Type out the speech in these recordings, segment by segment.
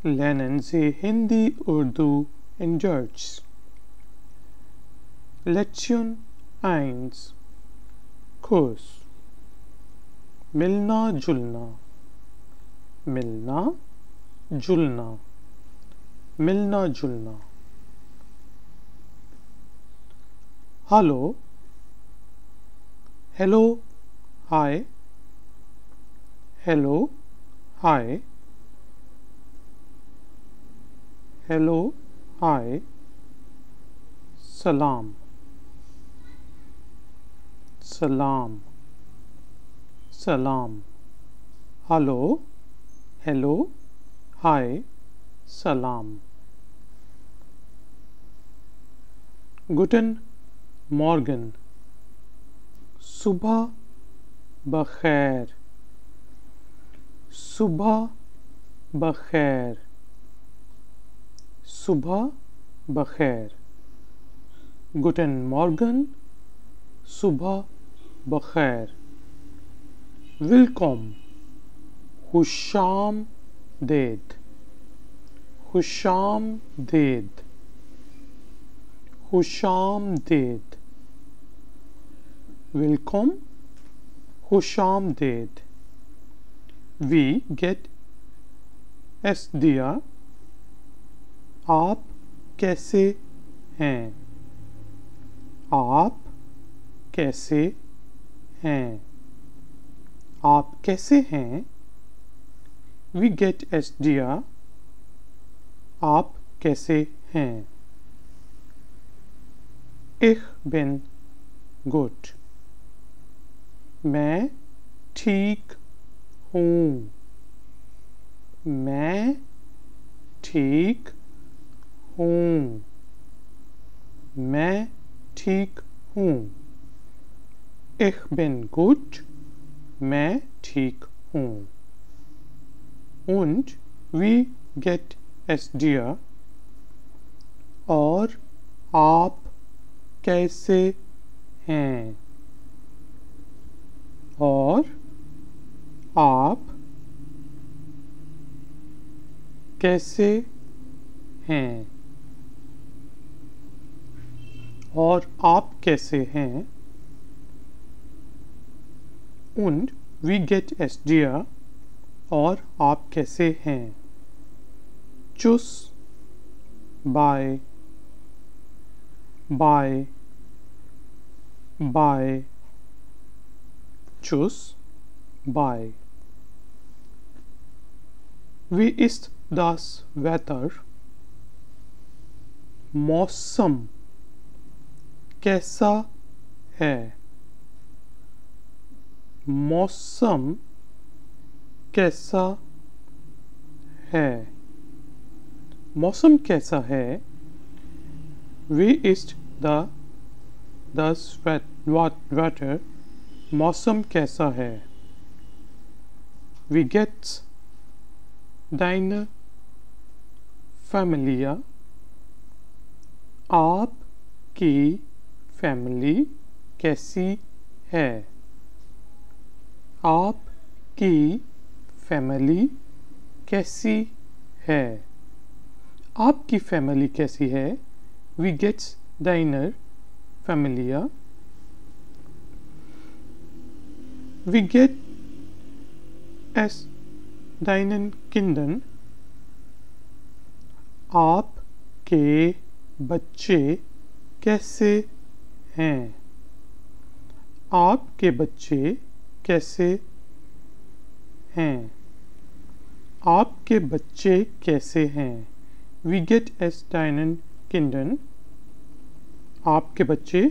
Lernen Sie Hindi, Urdu und Deutsch. Lektion 1 Kurs मिलना जुलना मिलना जुलना मिलना जुलना hello hello hi hello hi hello hi सलाम सलाम सलाम हेलो हेलो हाय सलाम गुटन मॉर्गन सुबह बखैर सुबह बखैर सुबह बखैर गुटन मॉर्गन सुबह बखैर विलकॉम खुशाम देद खुशाम देद खुशाम देद विलकॉम खुशाम देद वी गेट एस दिया आप कैसे हैं आप कैसे हैं आप कैसे हैं वी गेट एस दिया आप कैसे हैं Ich bin gut मैं ठीक हूँ मैं ठीक हूँ मैं ठीक हूँ Ich bin gut मैं ठीक हूँ und we get es dir और आप कैसे हैं और आप कैसे हैं और आप कैसे हैं und we get es dir और आप कैसे हैं चुस बाय बाय बाय चुस bye wie ist das Wetter मौसम कैसा है मौसम कैसा है मौसम कैसा है wie ist das Wetter मौसम कैसा है wie geht's deine Familie आपकी फैमिली कैसी है आपकी फैमिली कैसी है आपकी फैमिली कैसी है wie geht's deiner Familie wie geht es deinen Kindern आपके बच्चे कैसे हैं आपके बच्चे कैसे हैं आपके बच्चे कैसे हैं wie geht es deinen Kindern आपके बच्चे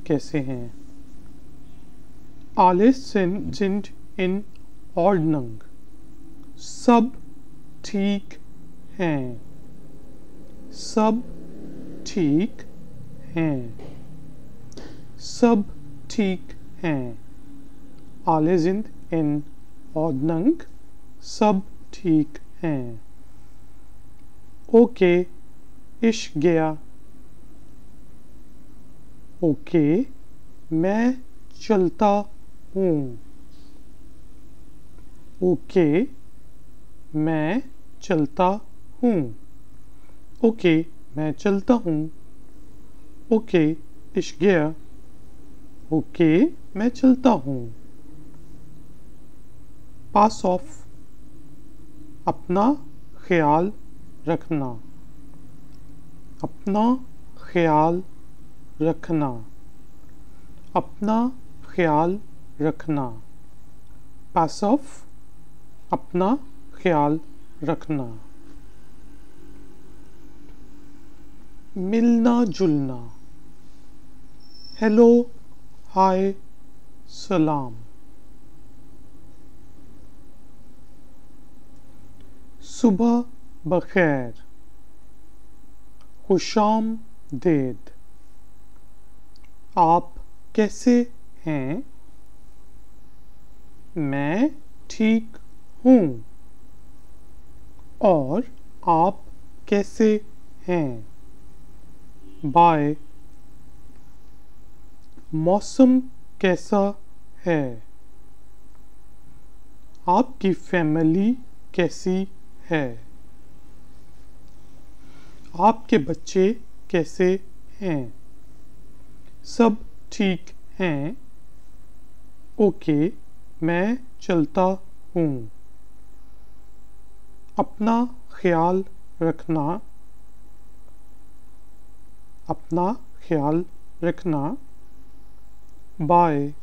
कैसे हैं alle sind in Ordnung सब ठीक हैं सब ठीक हैं सब ठीक हैं alle sind in Ordnung सब ठीक हैं ओके ich gehe ओके मैं चलता हूँ ओके मैं चलता हूँ. ओके, मैं चलता हूँ. Okay, ich gehe. ओके, मैं चलता हूँ. पास ऑफ, अपना ख्याल रखना. अपना ख्याल रखना. अपना ख्याल रखना. पास ऑफ, अपना ख्याल रखना. मिलना जुलना. हेलो, हाय, सलाम. सुबह बखैर. खुशामदीद. आप कैसे हैं? मैं ठीक हूँ. और आप कैसे हैं? बाय. मौसम कैसा है? आपकी फैमिली कैसी है? आपके बच्चे कैसे हैं? सब ठीक हैं. ओके, मैं चलता हूँ. अपना ख्याल रखना. अपना ख्याल रखना. बाय.